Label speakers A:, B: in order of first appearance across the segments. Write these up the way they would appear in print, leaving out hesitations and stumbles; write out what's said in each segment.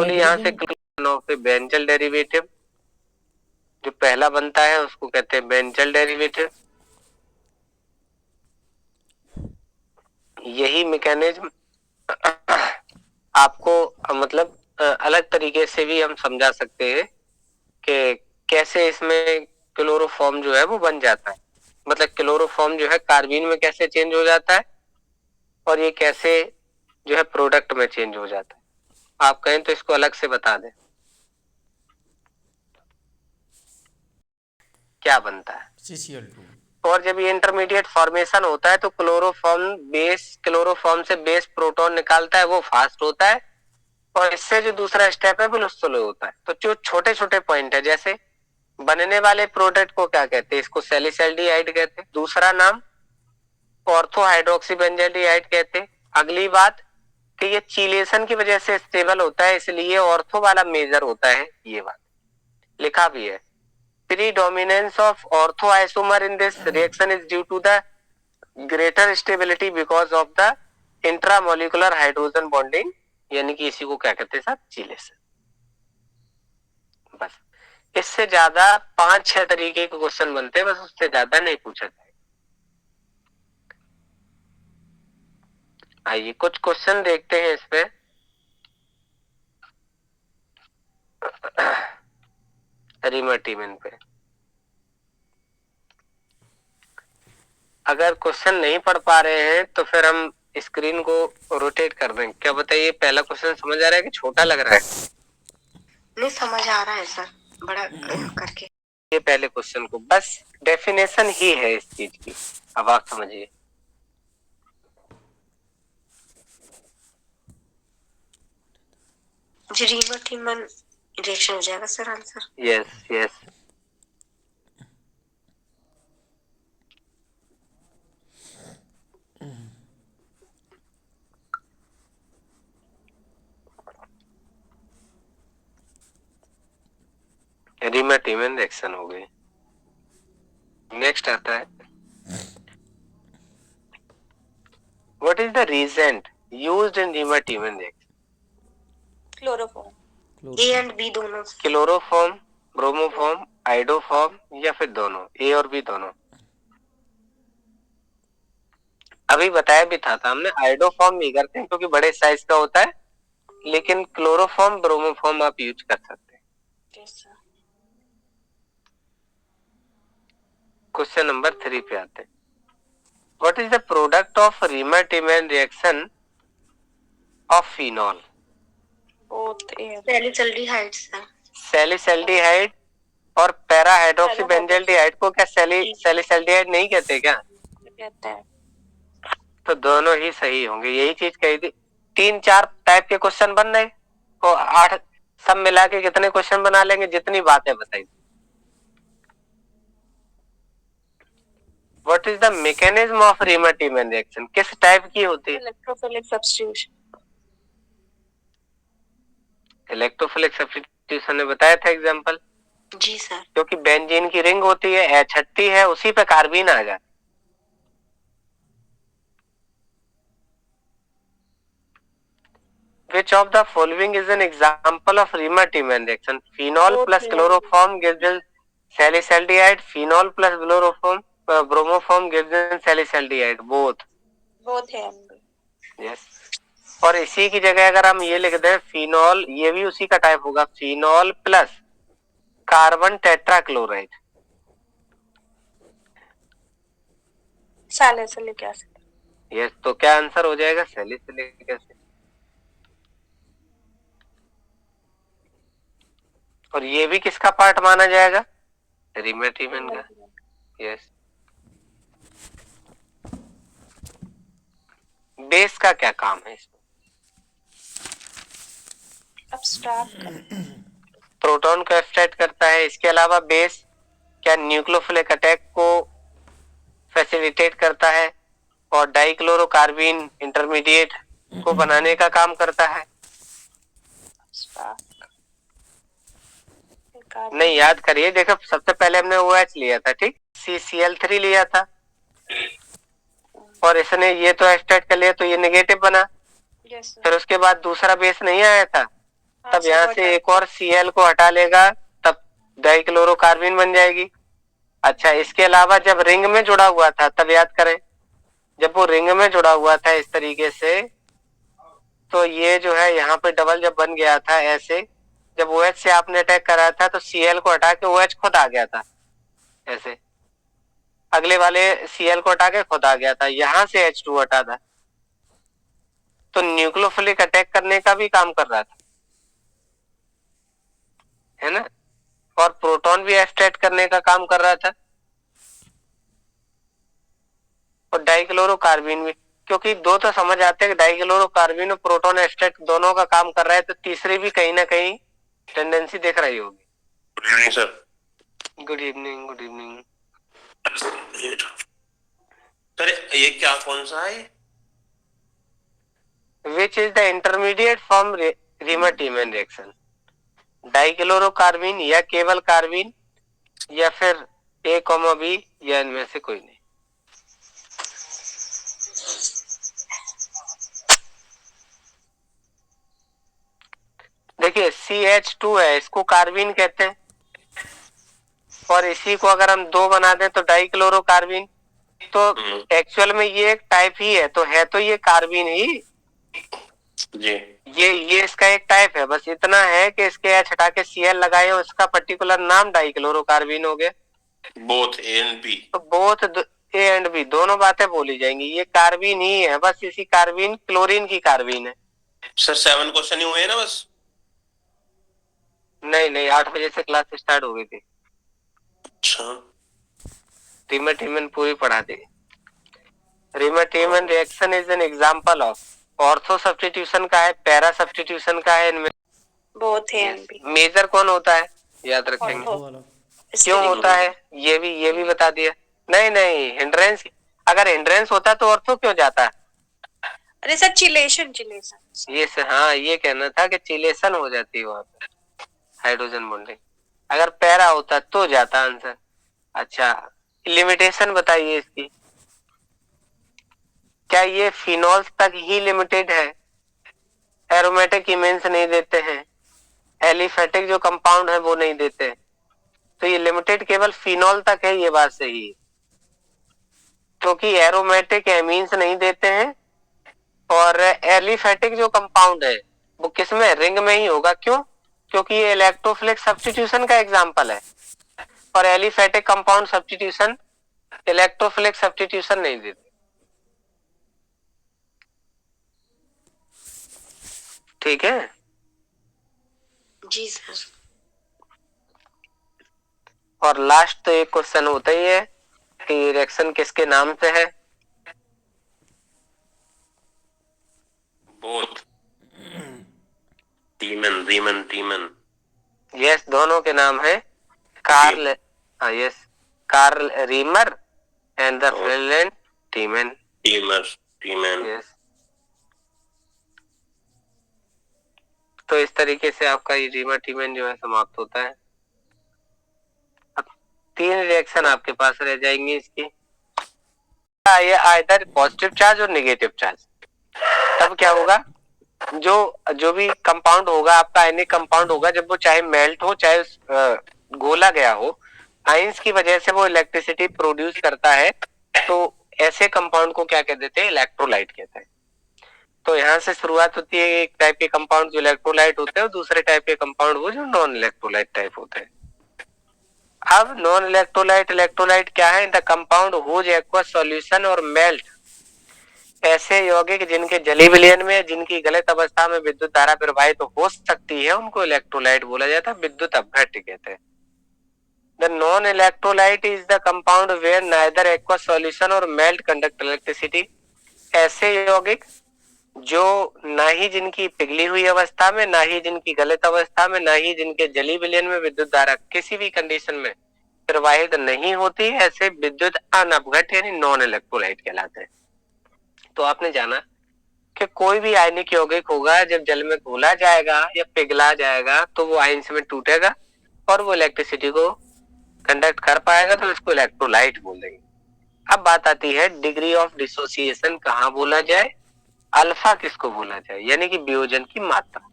A: Simply यहाँ से of benzyl derivative जो पहला बनता है उसको कहते हैं बेंजल डेरिवेटिव। यही मैकेनिज्म आपको मतलब अलग तरीके से भी हम समझा सकते हैं कि कैसे इसमें क्लोरोफॉर्म जो है वो बन जाता है, मतलब क्लोरोफॉर्म जो है कार्बीन में कैसे चेंज हो जाता है और ये कैसे जो है प्रोडक्ट में चेंज हो जाता है। आप कहें तो इसको अलग से बता दें क्या बनता है
B: CCl2।
A: और जब ये इंटरमीडिएट फॉर्मेशन होता है तो क्लोरोफॉर्म से बेस प्रोटॉन निकालता है, वो फास्ट होता है और इससे जो दूसरा स्टेप है वो स्लो होता है। तो जो छोटे छोटे पॉइंट है, जैसे बनने वाले प्रोडक्ट को क्या कहते हैं, इसको सैलिसल्डिहाइड कहते हैं, दूसरा नाम ऑर्थो हाइड्रोक्सी बेंजल्डिहाइड कहते हैं। अगली बात कि ये चीलेशन की वजह से स्टेबल होता है, इसलिए ऑर्थो वाला मेजर होता है, ये बात लिखा भी है। predominance of ortho isomer in this reaction is due to the greater stability because of the intramolecular hydrogen bonding, यानी कि इसी को क्या कहते हैं साहब, चीलेशन। बस इससे ज्यादा 5-6 तरीके के क्वेश्चन बनते हैं, बस उससे ज्यादा नहीं पूछा जाए। आइए कुछ क्वेश्चन देखते हैं इस पे। रिमर्टिमन पे अगर क्वेश्चन नहीं पढ़ पा रहे हैं तो फिर हम स्क्रीन को रोटेट कर दें। क्या बताइए, पहला क्वेश्चन समझ आ रहा है कि छोटा लग रहा है?
C: नहीं समझ आ रहा है सर, बड़ा करके।
A: ये पहले क्वेश्चन को बस डेफिनेशन ही है इस चीज की, अब आप समझिए।
C: रिवर्टिमन रिएक्शन हो जाएगा sir answer.
A: Yes yes Reimer Tiemann reaction हो गई। नेक्स्ट आता है what is the reagent used in Reimer Tiemann reaction?
C: Chloroform, A and B दोनों।
A: क्लोरोफॉर्म, ब्रोमोफॉर्म, आइडोफॉर्म या फिर दोनों, ए और बी दोनों? अभी बताया भी था हमने, आइडोफॉर्म भी करते हैं क्योंकि बड़े साइज का होता है, लेकिन क्लोरोफॉर्म ब्रोमोफॉर्म आप यूज कर सकते हैं। क्वेश्चन नंबर 3 पे आते हैं। What is the product of Reimer Tiemann reaction of phenol?
C: Salicylaldehyde sir.
A: Salicylaldehyde और पैरा हाइड्रोक्सी बेंजल्डिहाइड को क्या सैलिसल्डिहाइड नहीं कहते क्या?
C: कहता है।
A: तो दोनों ही सही होंगे, यही चीज कही थी। 3-4 टाइप के क्वेश्चन बन रहे तो 8 सब मिला के कितने क्वेश्चन बना लेंगे, जितनी बातें बताई। What is the mechanism of Reimer Tiemann reaction? किस टाइप की होती है?
C: Electrophilic substitution.
A: इलेक्ट्रोफिलिक सब्स्टिट्यूशन ने बताया था एग्जांपल।
C: जी सर। क्योंकि
A: बेंजीन की रिंग होती है, H30 है, उसी पे कार्बीन आ जाता। Which of the following is an example of Riemann-Tiemann reaction? Phenol plus chloroform gives in salicylic. Phenol plus bromoform gives in salicylic. Both.
C: Both है।
A: Yes. और इसी की जगह अगर हम ये लिख दें फिनॉल, ये भी उसी का टाइप होगा, phenol plus carbon tetrachloride.
C: Salicylic acid.
A: Yes, तो क्या आंसर हो जाएगा? Salicylic acid. और ये भी किसका पार्ट माना जाएगा? रिमर्टिमन का। यस। बेस का क्या काम है इसमें? प्रोटॉन को एक्सट्रैक्ट करता है। इसके अलावा बेस क्या न्यूक्लियोफिलिक अटैक को फैसिलिटेट करता है और डाइक्लोरोकार्बीन इंटरमीडिएट को बनाने का काम करता है। नहीं, याद करिए, देखो सबसे पहले हमने OH लिया था, ठीक, CCl3 लिया था और इसने ये तो एक्सट्रैक्ट कर लिया तो ये नेगेटिव बना। फिर उसके बाद दूसरा बेस नहीं आया था, तब यहाँ से एक और Cl को हटा लेगा, तब डाइक्लोरोकार्बीन बन जाएगी। अच्छा, इसके अलावा जब रिंग में जुड़ा हुआ था, तब याद करें, जब वो रिंग में जुड़ा हुआ था इस तरीके से, तो ये जो है यहाँ पे डबल जब बन गया था ऐसे, जब OH से आपने अटैक करा था तो Cl को हटा के OH खुद आ गया था ऐसे, अगले वाले Cl को हटा के खुद आ गया था, यहाँ से H2 हटा था, तो न्यूक्लियोफिलिक अटैक करने का भी काम कर रहा था, है ना, और प्रोटॉन भी एक्सट्रैक्ट करने का काम कर रहा था, और डाइक्लोरोकार्बीन भी, क्योंकि दो तो समझ आते हैं कि डाइक्लोरोकार्बीन और प्रोटॉन एक्सट्रैक्ट दोनों का काम कर रहा है, तो तीसरी भी कहीं ना कहीं टेंडेंसी दिख रही होगी।
B: Good evening sir.
A: Good evening, good evening.
B: Sir ये क्या कौन सा है?
A: Which is the intermediate from Reimer Tiemann reaction, dichlorocarbene या केवल कार्बीन या फिर A, B या इनमें से कोई नहीं। देखिए CH2 है, इसको कार्बीन कहते हैं, और इसी को अगर हम दो बना दें तो डाइक्लोरोकार्बीन, तो एक्चुअल में ये एक टाइप ही है, तो ये कार्बीन ही
B: जी।
A: ये इसका एक टाइप है, बस इतना है कि इसके H हटा के Cl लगाए और इसका पर्टिकुलर नाम डाइक्लोरोकार्बीन हो गया।
B: बोथ A and B,
A: तो बोथ A एंड B दोनों बातें बोली जाएंगी, ये कार्बीन ही है, बस इसी कार्बीन क्लोरीन की कार्बीन है।
B: सर 7 क्वेश्चन ही हुए हैं ना बस?
A: नहीं 8 बजे से क्लास स्टार्ट हो गई थी।
B: अच्छा,
A: रीमा-टीमन पूरी पढ़ा दी। Reimer Tiemann reaction is an example of, ortho substitution का है, पैरा सब्स्टिट्यूशन का है, इनमें
C: both A and B.
A: Major कौन होता है याद रखेंगे, क्यों होता है ये भी बता दिया। नहीं हिंड्रेंस, अगर हिंड्रेंस होता तो ऑर्थो क्यों जाता?
C: अरे सर चिलेशन चिलेशन।
A: ये सर, हाँ ये कहना था कि चिलेशन हो जाती है वहां पे, हाइड्रोजन बॉन्डिंग। अगर पैरा होता तो जाता आंसर। अच्छा, लिमिटेशन बताइए इसकी, क्या ये फिनॉल्स तक ही लिमिटेड है? एरोमेटिक इमेंस नहीं देते हैं, एलिफेटिक जो कंपाउंड है वो नहीं देते, तो ये लिमिटेड केवल फिनॉल तक है, ये बात सही है, क्योंकि एरोमेटिक एमीन्स नहीं देते हैं, और एलिफेटिक जो कंपाउंड है वो किसमें, रिंग में ही होगा। क्यों? क्योंकि ये इलेक्ट्रोफिलिक सब्स्टिट्यूशन का एग्जांपल है, और aliphatic compound substitution electrophilic substitution नहीं देते। ठीक है
C: जी सर।
A: और लास्ट तो एक क्वेश्चन होता ही है कि रिएक्शन किसके नाम से है?
B: बोथ रीमन।
A: यस, दोनों के नाम है Karl, yes, Karl Reimer and the Ferdinand Tiemann. Yes, तो इस तरीके से आपका ये रीमा-टीमन जो है समाप्त होता है। अब 3 रिएक्शन आपके पास रह जाएंगे इसकी, ये आइदर पॉजिटिव चार्ज और नेगेटिव चार्ज। तब क्या होगा, जो भी कंपाउंड होगा आपका आयनिक कंपाउंड होगा, जब वो चाहे मेल्ट हो चाहे घोला गया हो, आयंस की वजह से वो इलेक्ट्रिसिटी प्रोड्यूस करता है, तो ऐसे कंपाउंड को क्या कह देते हैं, इलेक्ट्रोलाइट कहते हैं। तो यहाँ से शुरुआत होती है एक टाइप के कंपाउंड जो इलेक्ट्रोलाइट होते हैं, और दूसरे टाइप के कंपाउंड वो जो नॉन इलेक्ट्रोलाइट टाइप होते हैं। अब नॉन इलेक्ट्रोलाइट क्या है, the compound whose aqueous solution और मेल्ट, ऐसे यौगिक जिनके जली विलयन में, जिनकी गलत अवस्था में विद्युत धारा प्रवाहित हो सकती है, उनको इलेक्ट्रोलाइट बोला जाता है, विद्युत अपघट्य कहते हैं। The non electrolyte is the compound where neither aqueous solution और मेल्ट कंडक्ट इलेक्ट्रिसिटी, ऐसे यौगिक जो ना ही जिनकी पिघली हुई अवस्था में, ना ही जिनकी गलत अवस्था में, ना ही जिनके जली विलयन में विद्युत धारा किसी भी कंडीशन में प्रवाहित नहीं होती, ऐसे विद्युत अनअपघट्य यानी नॉन इलेक्ट्रोलाइट कहलाते हैं। तो आपने जाना कि कोई भी आयनिक यौगिक होगा जब जल में घोला जाएगा या पिघला जाएगा तो वो आयंस में टूटेगा और वो इलेक्ट्रिसिटी को कंडक्ट कर पाएगा, तो इसको इलेक्ट्रोलाइट बोल देंगे। अब बात आती है डिग्री ऑफ डिसोसिएशन कहाँ बोला जाए, अल्फा किसको बोला जाए, यानी कि वियोजन की मात्रा।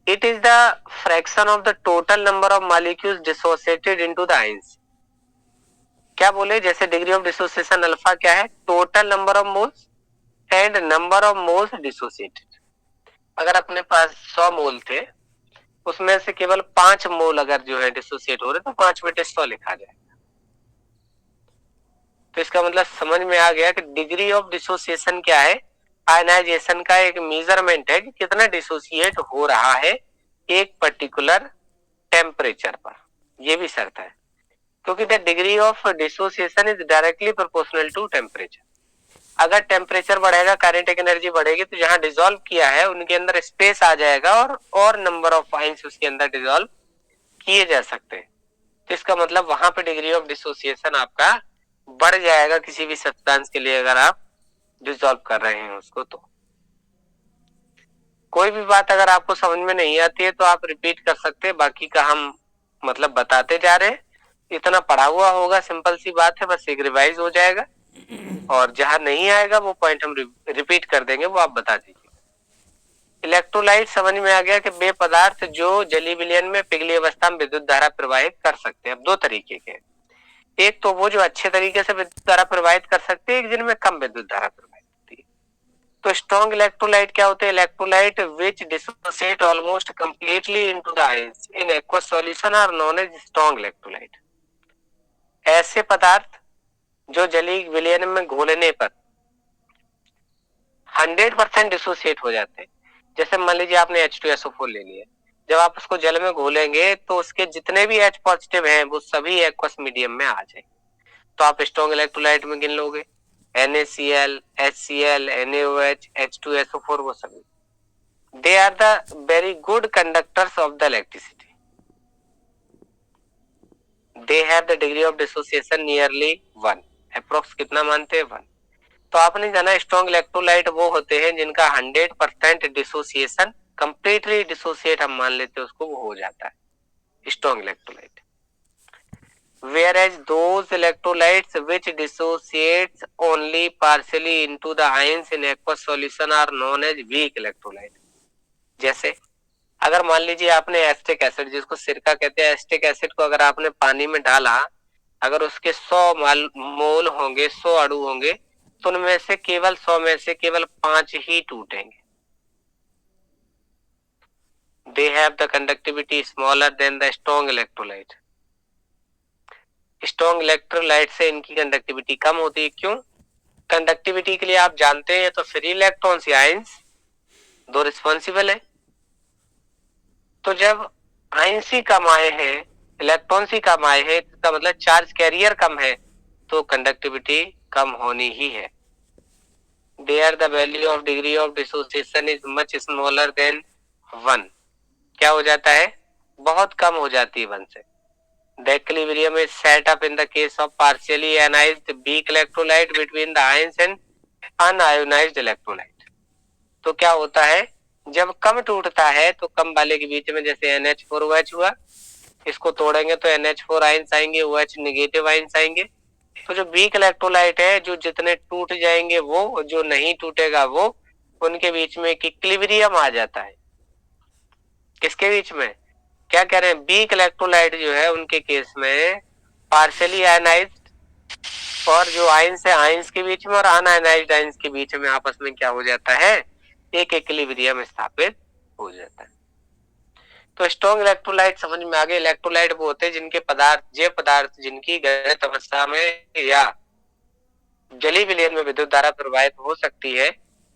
A: It is the fraction of the total number of molecules dissociated into the ions. क्या बोले, जैसे डिग्री ऑफ डिसोसिएशन अल्फा क्या है, total number of moles and number of moles dissociated. अगर अपने पास 100 मोल थे, उसमें से केवल 5 मोल अगर जो है डिसोसिएट हो रहे तो 5 बटे 100 लिखा जाएगा। तो इसका मतलब समझ में आ गया कि डिग्री ऑफ डिसोसिएशन क्या है, आयनाइजेशन का एक मेजरमेंट है कि कितना डिसोसिएट हो रहा है एक पर्टिकुलर टेम्परेचर पर। यह भी शर्त है, क्योंकि the degree of dissociation is directly proportional to temperature. अगर टेम्परेचर बढ़ेगा काइनेटिक एनर्जी बढ़ेगी, तो जहां डिसॉल्व किया है उनके अंदर स्पेस आ जाएगा और नंबर ऑफ आयंस उसके अंदर डिसॉल्व किए जा सकते हैं। तो इसका मतलब वहां पे डिग्री ऑफ डिसोसिएशन आपका बढ़ जाएगा किसी भी सब्सटेंस के लिए, अगर आप डिसॉल्व कर रहे हैं उसको। तो कोई भी बात अगर आपको समझ में नहीं आती है तो आप रिपीट कर सकते हैं, बाकी का हम मतलब बताते जा रहे हैं। इतना पढ़ा हुआ होगा, सिंपल सी बात है, बस एक रिवाइज हो जाएगा। और जहां नहीं आएगा वो पॉइंट हम रिपीट कर देंगे, वो आप बता दीजिए। इलेक्ट्रोलाइट समझ में आ गया कि वे पदार्थ जो जली विलयन में पिघली अवस्था में विद्युत धारा प्रवाहित कर सकते हैं। अब दो तरीके के, एक तो वो जो अच्छे तरीके से विद्युत धारा प्रवाहित कर सकते हैं, एक जिनमें कम विद्युत धारा प्रवाहित होती है। तो स्ट्रॉन्ग इलेक्ट्रोलाइट क्या होते हैं, electrolyte which dissociate almost completely into the ions in aqueous solution are known as strong electrolyte. ऐसे पदार्थ जो जली विलयन में घोलने पर 100% डिसोसिएट हो जाते हैं। जैसे मान लीजिए आपने H2SO4 ले लिया, जब आप उसको जल में घोलेंगे तो उसके जितने भी H पॉजिटिव हैं वो सभी एक्वस मीडियम में आ जाएंगे। तो आप स्ट्रॉन्ग इलेक्ट्रोलाइट में गिन लोगे NaCl, HCl, NaOH, H2SO4, वो सभी they are the very good conductors of the electricity. They have the degree of dissociation nearly 1। Approx कितना मानते हैं, 1। तो आपने जाना स्ट्रॉन्ग इलेक्ट्रोलाइट वो होते हैं जिनका 100% डिसोसिएशन, कंप्लीटली डिसोसिएट हम मान लेते हैं उसको, वो हो जाता है strong electrolyte. whereas those electrolytes which dissociates only partially into the ions in aqueous solution are known as weak electrolyte। जैसे अगर मान लीजिए आपने एस्टिक एसिड, जिसको सिरका कहते हैं, एस्टिक एसिड को अगर आपने पानी में डाला, अगर उसके 100 मोल होंगे, 100 अणु होंगे, तो उनमें से केवल 100 में से केवल 5 ही टूटेंगे। They have the conductivity smaller than the strong electrolyte। Strong electrolyte से इनकी कंडक्टिविटी कम होती है। क्यों? कंडक्टिविटी के लिए आप जानते हैं तो फ्री इलेक्ट्रॉन्स या आयंस दो रिस्पॉन्सिबल है। तो जब आयंस ही कम आए हैं, इलेक्ट्रॉन्स ही कम आए हैं, इसका मतलब चार्ज कैरियर कम है, तो कंडक्टिविटी कम होनी ही है। There the value of degree of dissociation is much smaller than 1। क्या हो जाता है, बहुत कम हो जाती है 1 से। The equilibrium is set up in the case of partially ionized weak electrolyte between the ions and unionized electrolyte। तो क्या होता है, जब कम टूटता है तो कम वाले के बीच में, जैसे NH4OH हुआ, इसको तोड़ेंगे तो NH4 आयंस आएंगे, OH नेगेटिव आयंस आएंगे। तो जो वीक इलेक्ट्रोलाइट है, जो जितने टूट जाएंगे वो, जो नहीं टूटेगा वो, उनके बीच में एक इक्विलिब्रियम आ जाता है। किसके बीच में, क्या कह रहे हैं, वीक इलेक्ट्रोलाइट जो है उनके केस में पार्शियली आयनाइज्ड और जो आयंस है आयंस के बीच में और अनआयनाइज्ड आयंस के बीच में आपस में क्या हो जाता है, एक इक्विलिब्रियम स्थापित हो जाता है। तो स्ट्रॉन्ग इलेक्ट्रोलाइट समझ में आ गए। इलेक्ट्रोलाइट वो होते हैं जिनके पदार्थ जिनकी गैरित अवस्था में या जली विलयन में विद्युत धारा प्रवाहित हो सकती है,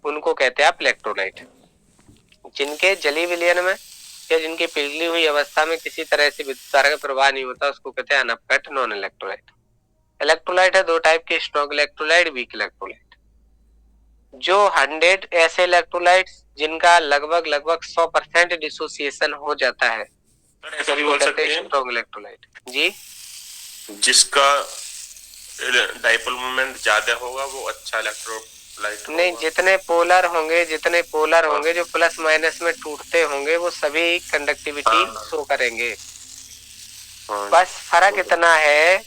A: उनको कहते हैं आप इलेक्ट्रोलाइट। जिनके जली विलयन में या जिनकी पिघली हुई अवस्था में किसी तरह से विद्युत धारा का प्रवाह नहीं होता, उसको कहते हैं अनअपकट नॉन इलेक्ट्रोलाइट। इलेक्ट्रोलाइट है दो टाइप के, स्ट्रॉन्ग इलेक्ट्रोलाइट, वीक इलेक्ट्रोलाइट। जो 100 ऐसे इलेक्ट्रोलाइट्स जिनका लगभग 100% डिसोसिएशन हो जाता है,
B: ऐसा भी बोल सकते हैं
A: स्ट्रॉन्ग इलेक्ट्रोलाइट जी।
B: जिसका डाइपोल मोमेंट ज्यादा होगा वो अच्छा इलेक्ट्रोलाइट
A: नहीं, जितने पोलर होंगे जो प्लस माइनस में टूटते होंगे, वो सभी कंडक्टिविटी शो करेंगे। बस फर्क इतना है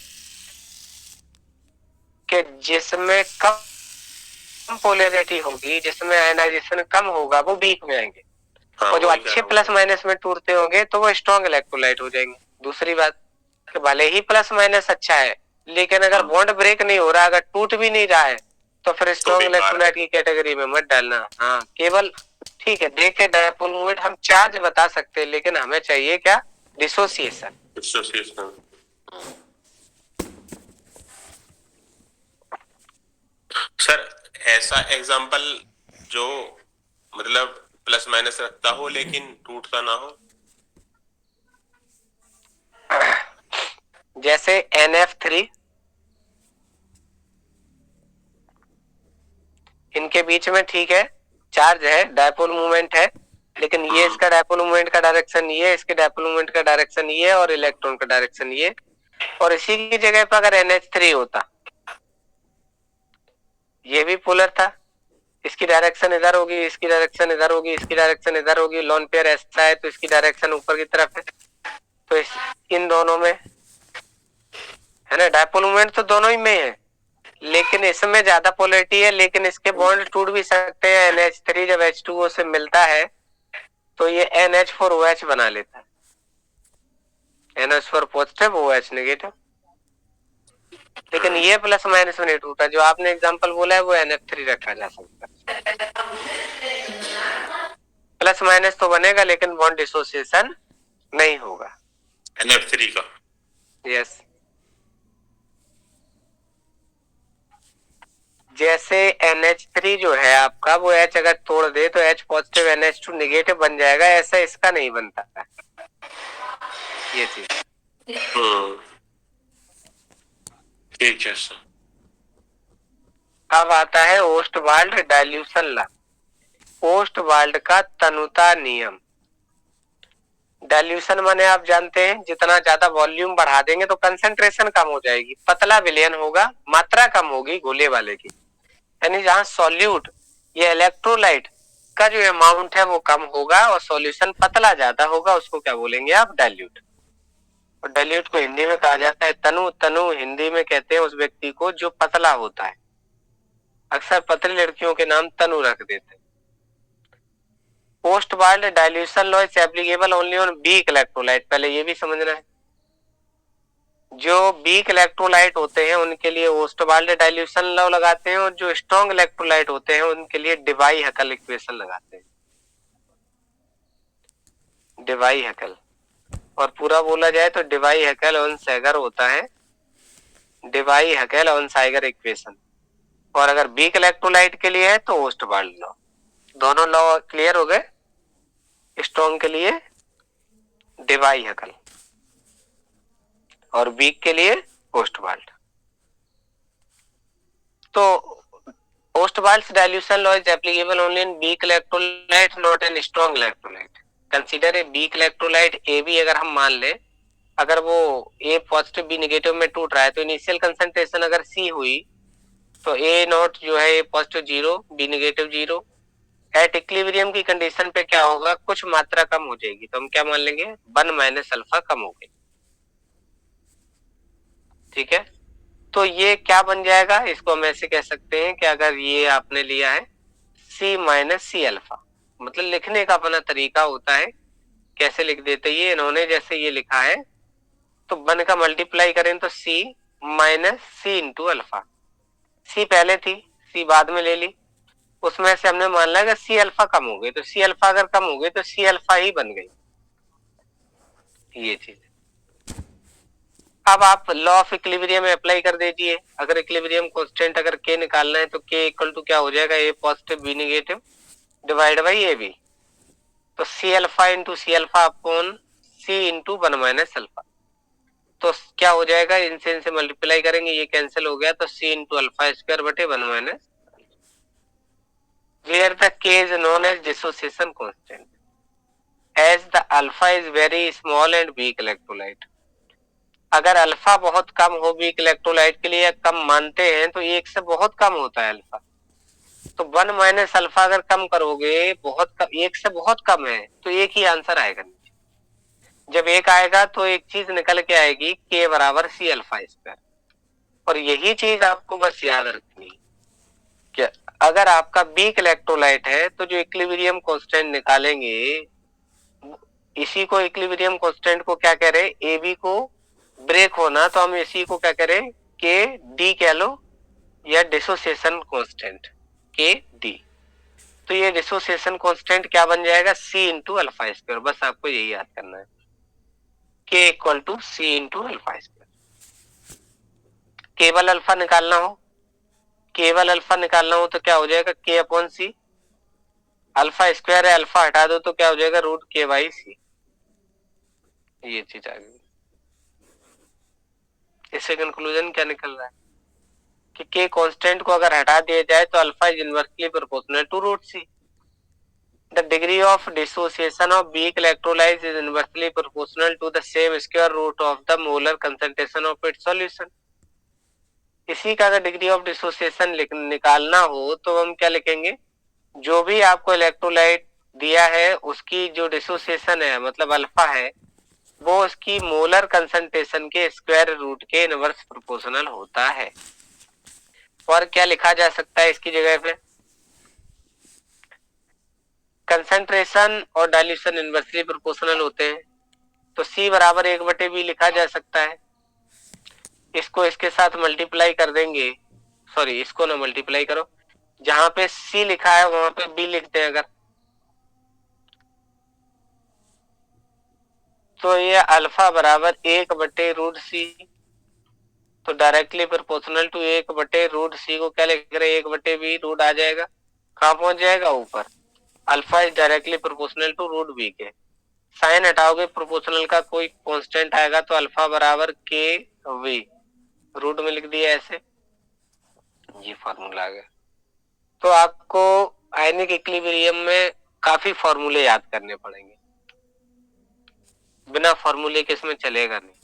A: कि जिसमें कम पोलैरिटी होगी, जिसमें आयनाइजेशन कम होगा, वो वीक में आएंगे,
B: हाँ,
A: और जो
B: वही कह
A: अच्छे
B: रहा हूँ।
A: प्लस माइनस में टूटते होंगे तो वो स्ट्रॉन्ग इलेक्ट्रोलाइट हो जाएंगे। दूसरी बात कि भले ही प्लस माइनस अच्छा है, लेकिन अगर
B: हाँ।
A: बॉन्ड ब्रेक नहीं हो रहा, अगर टूट भी नहीं रहा है, तो फिर स्ट्रॉन्ग
B: बेकार है।
A: इलेक्ट्रोलाइट की कैटेगरी में मत डालना। हाँ, केवल ठीक है, देखे डायपोल मोमेंट हम चार्ज बता सकते हैं, लेकिन हमें चाहिए क्या? डिसोसिएशन।
B: Dissociation। सर, ऐसा एग्जाम्पल जो मतलब प्लस माइनस रखता हो लेकिन टूटता ना हो।
A: जैसे NF3, इनके बीच में ठीक है चार्ज है, डायपोल मूवमेंट है, लेकिन ये इसका डायपोल मूवमेंट का डायरेक्शन ये, इसके डायपोल मूवमेंट का डायरेक्शन ये, और इलेक्ट्रॉन का डायरेक्शन ये। और इसी की जगह पर अगर NH3 होता, ये भी पोलर था, इसकी डायरेक्शन इधर होगी, इसकी डायरेक्शन इधर होगी, इसकी डायरेक्शन इधर होगी, लोन पेयर ऐसा है तो इसकी डायरेक्शन ऊपर की तरफ है, तो इन दोनों में है ना, डायपोल मूवमेंट तो दोनों ही में है, लेकिन इसमें ज्यादा पोलरिटी है, लेकिन इसके बॉन्ड टूट भी सकते हैं। NH3 जब H2O से मिलता है तो ये NH4OH बना लेता है, NH4 पॉजिटिव OH नेगेटिव। लेकिन ये प्लस माइनस में नहीं टूटा, जो आपने एग्जांपल बोला है वो NF3 रखा जा सकता है। प्लस माइनस तो बनेगा लेकिन बॉन्ड डिसोसिएशन नहीं होगा।
B: NF3 का।
A: यस, जैसे NH3 जो है आपका, वो H अगर तोड़ दे तो H पॉजिटिव NH2 नेगेटिव बन जाएगा, ऐसा इसका नहीं बनता है ये चीज।
B: ठीक है सर।
A: अब आता है ओस्टवाल्ड डाइल्यूशन लॉ, ओस्टवाल्ड का तनुता नियम। डाइल्यूशन माने आप जानते हैं, जितना ज्यादा वॉल्यूम बढ़ा देंगे तो कंसंट्रेशन कम हो जाएगी, पतला विलयन होगा, मात्रा कम होगी घोले वाले की, यानी जहां सॉल्यूट या इलेक्ट्रोलाइट का जो अमाउंट है वो कम होगा और सॉल्यूशन पतला ज्यादा होगा, उसको क्या बोलेंगे आप? डाइल्यूट। और डाइल्यूट को हिंदी में कहा जाता है तनु। तनु हिंदी में कहते हैं उस व्यक्ति को जो पतला होता है, अक्सर पतली लड़कियों के नाम तनु रख देते हैं। Post-walled dilution law is applicable only on weak electrolyte, पहले ये भी समझना है। जो वीक इलेक्ट्रोलाइट होते हैं उनके लिए ओस्टवाल्ड डाइल्यूशन लॉ लगाते हैं, और जो स्ट्रॉन्ग इलेक्ट्रोलाइट होते हैं उनके लिए डिवाई हकल इक्वेशन लगाते हैं, डिवाई हकल। और पूरा बोला जाए तो डिवाई हकल ऑन सैगर होता है, डिवाई हकल ऑन साइगर इक्वेशन। और अगर वीक इलेक्ट्रोलाइट के लिए है तो ओस्टवाल्ड लॉ। दोनों लॉ क्लियर हो गए? स्ट्रॉन्ग के लिए डिवाई हकल और वीक के लिए ओस्टवाल्ड। तो Ostwald's dilution law is applicable only in weak electrolyte, not in strong electrolyte. Consider a weak electrolyte A B, अगर हम मान ले, अगर वो ए पॉजिटिव बी नेगेटिव में टूट रहा है तो इनिशियल कंसंट्रेशन अगर सी हुई तो ए नॉट जो है, A positive 0, B negative 0। At equilibrium की कंडीशन पे क्या होगा? कुछ मात्रा कम हो जाएगी, तो हम क्या मान लेंगे? 1 माइनस अल्फा कम हो गई। ठीक है, तो ये क्या बन जाएगा? इसको हम ऐसे कह सकते हैं कि अगर ये आपने लिया है C माइनस सी अल्फा, मतलब लिखने का अपना तरीका होता है, कैसे लिख देते ये इन्होंने, जैसे ये लिखा है तो 1 का मल्टीप्लाई करें तो C माइनस सी इंटू अल्फा। C पहले थी, C बाद में ले ली, उसमें से हमने मान लिया कि सी अल्फा कम हो गई, तो सी अल्फा अगर कम हो गई तो सी अल्फा ही बन गई ये चीज। अब आप लॉ ऑफ इक्विलिब्रियम अप्लाई कर दीजिए। अगर इक्विलिब्रियम कांस्टेंट अगर के निकालना है तो के इक्वल टू क्या हो जाएगा? A positive B negative divide by A B, तो C alpha into C alpha upon C into 1 minus alpha. तो क्या हो जाएगा? इनसे मल्टीप्लाई करेंगे, ये कैंसिल हो गया, तो सी इंटू अल्फा स्क्वायर बटे 1 minus, where the k is known as dissociation constant, as the alpha is very small and weak electrolyte। अगर अल्फा बहुत कम हो वीक इलेक्ट्रोलाइट के लिए, कम मानते हैं तो 1 से बहुत कम होता है अल्फा, तो 1 माइनस अल्फा अगर कम करोगे, बहुत कम, 1 से बहुत कम है, तो एक ही आंसर आएगा। जब एक आएगा तो एक चीज निकल के आएगी, के बराबर सी अल्फा स्क्वायर। और यही चीज आपको बस याद रखनी है कि अगर आपका वीक इलेक्ट्रोलाइट है तो जो इक्विलिब्रियम कांस्टेंट निकालेंगे, इसी को इक्विलिब्रियम कांस्टेंट को क्या कह रहे हैं, ए बी को ब्रेक होना, तो हम इसी को क्या करें, के डी कह लो, या डिसोसिएशन कांस्टेंट के डी। तो ये डिसोसिएशन कांस्टेंट क्या बन जाएगा, सी इंटू अल्फा स्क्वायर। बस आपको यही याद करना है, K equal to C into alpha square. केवल अल्फा निकालना हो, केवल अल्फा निकालना हो तो क्या हो जाएगा, के अपॉन सी। अल्फा स्क्वायर है, अल्फा हटा दो तो क्या हो जाएगा, रूट के बाई सी। ये चीज आ गई। इससे कंक्लूजन क्या निकल रहा है कि के कांस्टेंट को अगर हटा दिया जाए तो alpha is inversely proportional to root C. The degree of dissociation of weak electrolyte is inversely proportional to the same square root of the molar concentration of its solution. इसी का अगर डिग्री ऑफ डिसोसिएशन निकालना हो तो हम क्या लिखेंगे, जो भी आपको इलेक्ट्रोलाइट दिया है उसकी जो डिसोसिएशन है मतलब अल्फा है, वो उसकी मोलर कंसंट्रेशन के स्क्वायर रूट के इनवर्स प्रोपोर्शनल होता है। और क्या लिखा जा सकता है इसकी जगह पे, कंसंट्रेशन और डाइल्यूशन इनवर्सली प्रोपोर्शनल होते हैं, तो C बराबर 1/b लिखा जा सकता है। इसको इसके साथ मल्टीप्लाई कर देंगे, सॉरी इसको ना मल्टीप्लाई करो, जहां पे C लिखा है वहां पे B लिखते हैं अगर, तो ये अल्फा बराबर 1/√C, तो डायरेक्टली प्रोपोर्शनल टू 1/√C को क्या लिख रहे हैं, 1/b रूट आ जाएगा, कहां पहुंच जाएगा, ऊपर। Alpha is directly proportional to root B K, sign हटाओगे प्रोपोर्शनल का कोई कांस्टेंट आएगा तो अल्फा बराबर के वी, रूट में लिख दिया ऐसे, ये फार्मूला आ गया। तो आपको आयनिक इक्विलिब्रियम में काफी फार्मूले याद करने पड़ेंगे, बिना फार्मूले के इसमें चलेगा नहीं।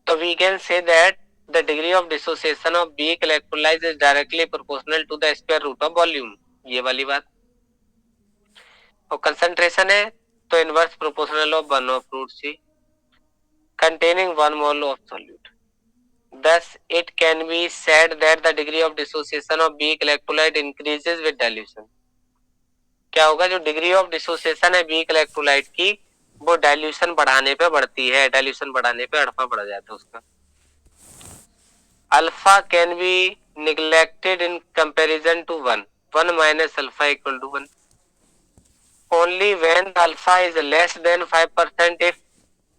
A: तो we can say that the degree of dissociation of weak electrolyte is directly proportional to the square root of volume, ये वाली बात। और कंसंट्रेशन है तो inverse proportional of 1/√C containing 1 mole of solute. Thus it can be said that the degree of dissociation of weak electrolyte increases with dilution. क्या होगा, जो degree of dissociation है वीक इलेक्ट्रोलाइट की, वो डाइल्यूशन बढ़ाने पे बढ़ती है, डाइल्यूशन बढ़ाने पे अल्फा बढ़ जाता है उसका। Alpha can be neglected in comparison to 1. 1 minus alpha equal to 1. Only when alpha is less than 5%, if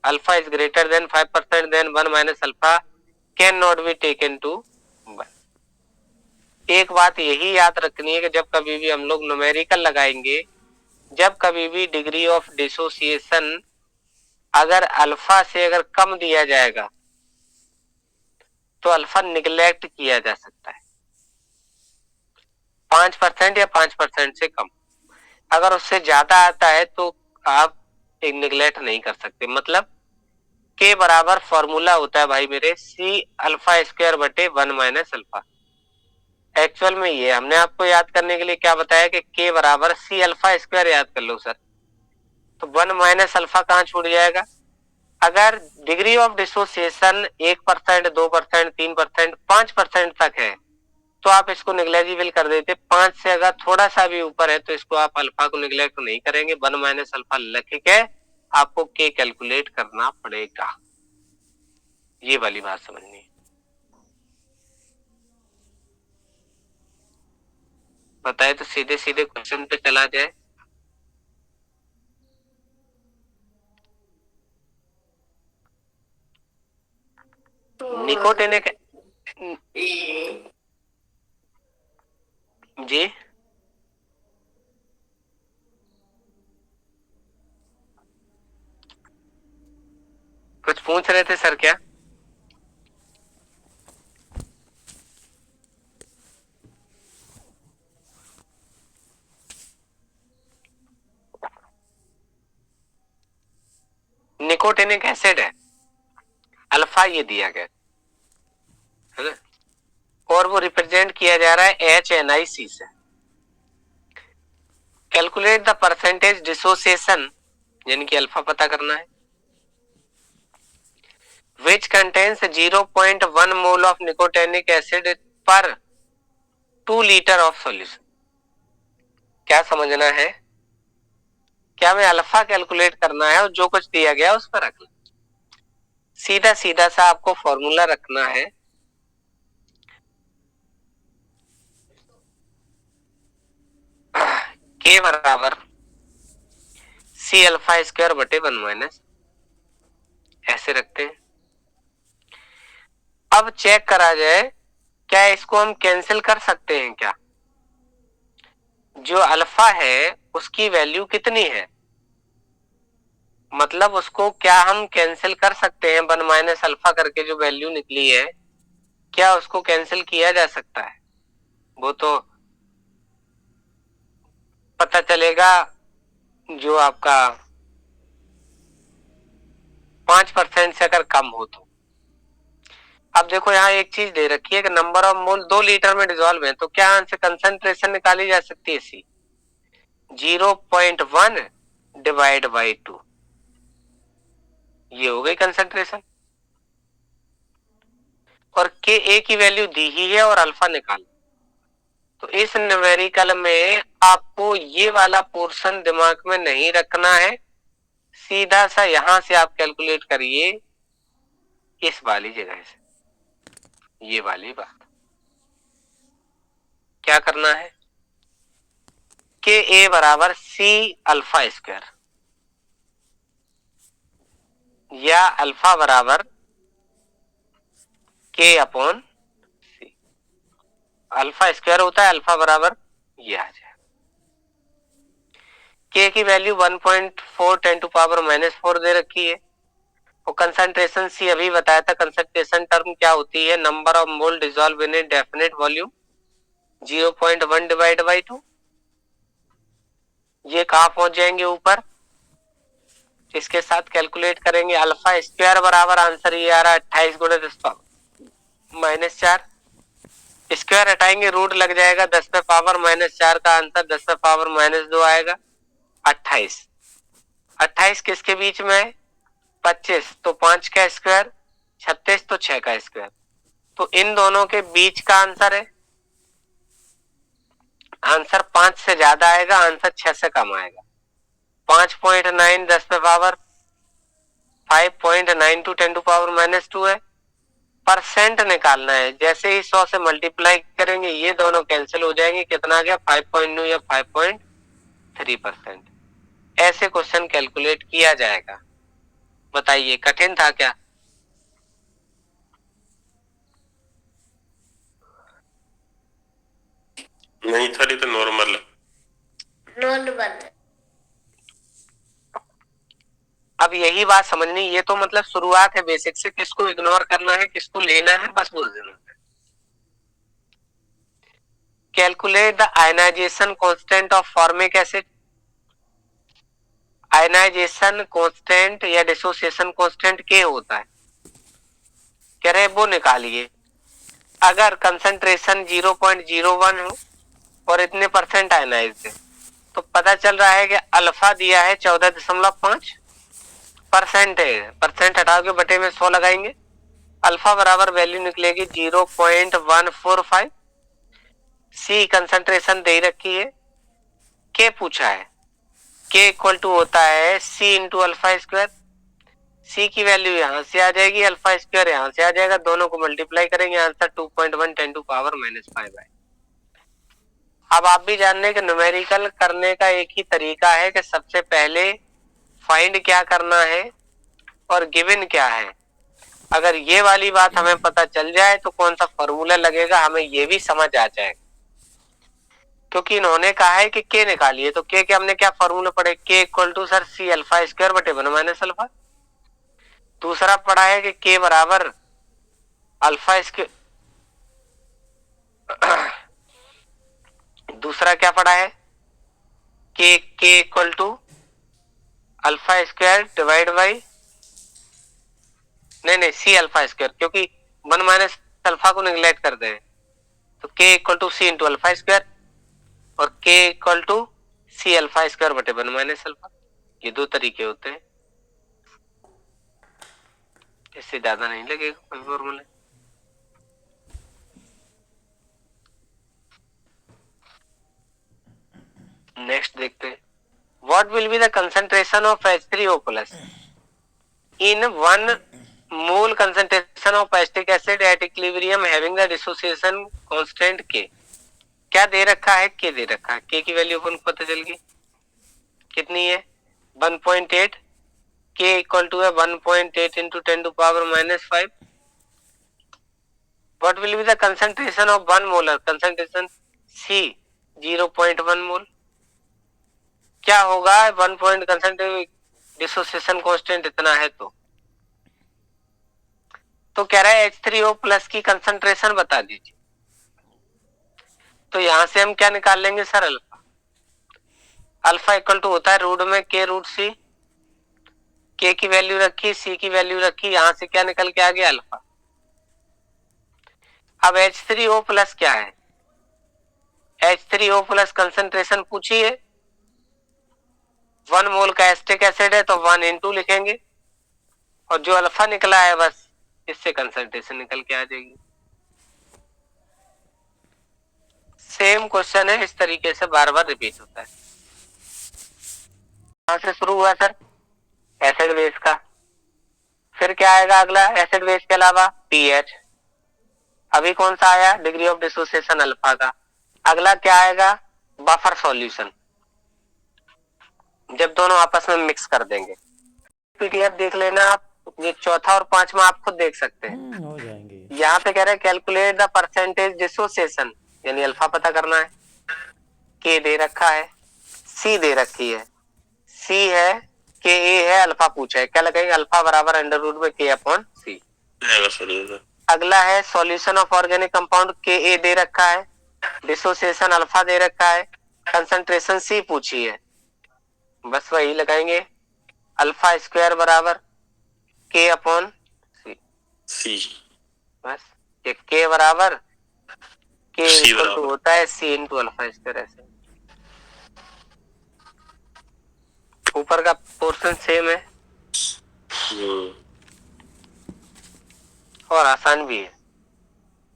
A: alpha is greater than 5%, then 1 minus alpha cannot be taken to 1. एक बात यही याद रखनी है कि जब कभी भी हम लोग न्यूमेरिकल लगाएंगे, जब कभी भी डिग्री ऑफ डिसोसिएशन अगर अल्फा से अगर कम दिया जाएगा तो अल्फा निगलेक्ट किया जा सकता है, 5% या 5% से कम। अगर उससे ज्यादा आता है तो आप एक निगलेक्ट नहीं कर सकते। मतलब के बराबर फॉर्मूला होता है भाई मेरे, सी अल्फा स्क्वायर बटे 1 माइनस अल्फा। एक्चुअल में ये हमने आपको याद करने के लिए क्या बताया कि के बराबर सी अल्फा स्क्वायर याद कर लो सर, तो 1 माइनस अल्फा कहां छूट जाएगा। अगर डिग्री ऑफ डिसोसिएशन 1%, 2%, 3%, 5% तक है तो आप इसको निग्लेजिबल कर देते। 5 से अगर थोड़ा सा भी ऊपर है तो इसको आप अल्फा को निग्लेक्ट नहीं करेंगे, 1 माइनस अल्फा लिख के आपको के कैलकुलेट करना पड़ेगा। ये वाली बात समझनी है। बताए तो सीधे सीधे क्वेश्चन पे चला जाए। निकोटिनिक जी कुछ पूछ रहे थे सर क्या? निकोटिनिक एसिड है, अल्फा ये दिया गया है ना, और वो रिप्रेजेंट किया जा रहा है HNiC से। कैलकुलेट द परसेंटेज डिसोसिएशन, यानी कि अल्फा पता करना है, which contains 0.1 mole of nicotinic acid पर 2 लीटर ऑफ सॉल्यूशन। क्या समझना है? क्या हमें अल्फा कैलकुलेट करना है और जो कुछ दिया गया उस पर रखना। सीधा सीधा सा आपको फॉर्मूला रखना है, के बराबर सी अल्फा स्क्वायर बटे 1 माइनस, ऐसे रखते हैं। अब चेक करा जाए क्या इसको हम कैंसिल कर सकते हैं क्या? जो अल्फा है उसकी वैल्यू कितनी है, मतलब उसको क्या हम कैंसिल कर सकते हैं? 1 माइनस अल्फा करके जो वैल्यू निकली है, क्या उसको कैंसिल किया जा सकता है? वो तो पता चलेगा जो आपका 5% से अगर कम हो तो। अब देखो यहाँ एक चीज दे रखी है कि नंबर ऑफ मोल 2 लीटर में डिसॉल्व है, तो क्या यहाँ से कंसंट्रेशन निकाली जा सकती है? सी 0.1 डिवाइड बाई 2, ये हो गई कंसंट्रेशन। और के ए की वैल्यू दी ही है और अल्फा निकाल। तो इस न्यूमेरिकल में आपको ये वाला पोर्शन दिमाग में नहीं रखना है, सीधा सा यहां से आप कैलकुलेट करिए इस वाली जगह से। ये वाली बात क्या करना है? के ए बराबर सी अल्फा स्क्वायर या अल्फा बराबर के अपॉन सी। अल्फा स्क्वायर होता है, अल्फा बराबर ये आ जाए। के की वैल्यू 1.4 10 टू पावर -4 दे रखी है। और कंसंट्रेशन सी अभी बताया था, कंसंट्रेशन टर्म क्या होती है? Number of mole dissolve in a definite volume 0.1 divide by 2। ये कहां पहुंच जाएंगे? ऊपर। इसके साथ कैलकुलेट करेंगे अल्फा स्क्वायर बराबर, आंसर ये आ रहा है 28 गुणे 10 पावर -4। स्क्वायर हटाएंगे रूट लग जाएगा, 10 पे पावर -4 का आंसर 10 पे पावर -2 आएगा 28। 28 किसके बीच में है? 25, तो 5 का स्क्वायर, 36 तो 6 का स्क्वायर, तो इन दोनों के बीच का आंसर है। आंसर 5 से ज्यादा आएगा, आंसर 6 से कम आएगा। 5.9 10 पे पावर 5.92 10 टू पावर -2 है। परसेंट निकालना है, जैसे ही 100 से मल्टीप्लाई करेंगे ये दोनों कैंसिल हो जाएंगे। कितना आ गया? 5.9 या 5.3%। ऐसे क्वेश्चन कैलकुलेट किया जाएगा। बताइए कठिन था क्या?
B: नहीं सर, ये तो नॉर्मल है।
C: नॉर्मल।
A: अब यही बात समझनी, ये तो मतलब शुरुआत है बेसिक से, किसको इग्नोर करना है किसको लेना है बस बोल देना। Calculate the ionization constant of formic acid. Ionization constant या डिसोसिएशन कांस्टेंट के होता है, कह रहे वो निकालिए। अगर कंसंट्रेशन 0.01 हो और इतने परसेंट आयनाइज्ड है, तो पता चल रहा है कि अल्फा दिया है 14.5% है। परसेंट हटा के बटे में 100 लगाएंगे, अल्फा बराबर वैल्यू निकलेगी 0.145। सी कंसंट्रेशन दे रखी है, के पूछा है, के इक्वल टू होता है सी इंटू अल्फा स्क्वायर। सी की वैल्यू यहां से आ जाएगी, अल्फा स्क्वायर यहां से आ जाएगा, दोनों को मल्टीप्लाई करेंगे, आंसर 2.1 10 टू पावर -5 है। अब आप भी जान रहे कि न्यूमेरिकल करने का एक ही तरीका है कि सबसे पहले फाइंड क्या करना है और गिवन क्या है। अगर ये वाली बात हमें पता चल जाए तो कौन सा फॉर्मूला लगेगा हमें ये भी समझ आ जाएगा। क्योंकि इन्होंने कहा है कि के निकालिए, तो के हमने क्या फॉर्मूला पढ़े? K equal to sir C alpha square बटे 1 माइनस अल्फा। दूसरा पढ़ा है कि के बराबर अल्फा स्क्वायर दूसरा क्या पढ़ा है? K equal to alpha square divide by, नहीं सी अल्फा स्क्वायर, क्योंकि 1 माइनस अल्फा को निगलेक्ट कर दें, तो K equal to C into alpha square और K equal to C alpha square बटे 1 माइनस अल्फा। ये दो तरीके होते हैं, इससे ज्यादा नहीं लगेगा कोई फॉर्मूला। नेक्स्ट देखते हैं, what will be the concentration of H3O plus in 1 mole concentration of acetic acid at equilibrium having the dissociation constant K। क्या दे रखा है? K दे रखा है। K की वैल्यू अपन को पता चल गई कितनी है, 1.8। K इक्वल टू है 1.8 into 10 to power -5। What will be the concentration of 1 molar concentration C 0.1 mole. क्या होगा 1 पॉइंट कंसंट्रेशन डिसोसिएशन कांस्टेंट इतना है तो कह रहा है H3O प्लस की कंसंट्रेशन बता दीजिए। तो यहां से हम क्या निकाल लेंगे sir, alpha. Alpha equal to होता है रूट में K रूट C। K की वैल्यू रखी, C की वैल्यू रखी, यहां से क्या निकल के आ गया, अल्फा। अब H3O प्लस क्या है, H3O प्लस कंसंट्रेशन पूछिए। 1 मोल का एसिटिक एसिड है तो 1 इंटू लिखेंगे, और जो अल्फा निकला है बस इससे कंसंट्रेशन निकल के आ जाएगी। सेम क्वेश्चन है, इस तरीके से बार बार रिपीट होता है। कहां से शुरू हुआ सर, एसिड बेस का। फिर क्या आएगा अगला, एसिड बेस के अलावा पीएच। अभी कौन सा आया, डिग्री ऑफ डिसोसिएशन अल्फा का। अगला क्या आएगा, बफर सॉल्यूशन, जब दोनों आपस में मिक्स कर देंगे। पीडीएफ देख लेना आप, ये चौथा और पांचवा आप खुद देख सकते हैं।
D: हो जाएंगे।
A: यहाँ पे कह रहे हैं कैलकुलेट द परसेंटेज डिसोसिएशन, यानी अल्फा पता करना है। के दे रखा है, सी दे रखी है, सी है, के ए है, अल्फा पूछा है। क्या लगाएंगे, अल्फा बराबर अंडर रूट में के अपॉन सी। अगला है सॉल्यूशन ऑफ ऑर्गेनिक कंपाउंड, के ए दे रखा है, डिसोसिएशन अल्फा दे रखा है, कंसंट्रेशन सी पूछी है, बस वही लगाएंगे, अल्फा स्क्वायर बराबर के अपॉन सी। बस ये के बराबर के इक्वल टू होता है सी इंटू अल्फा स्क्वायर। ऐसे ऊपर का पोर्शन सेम है और आसान भी है।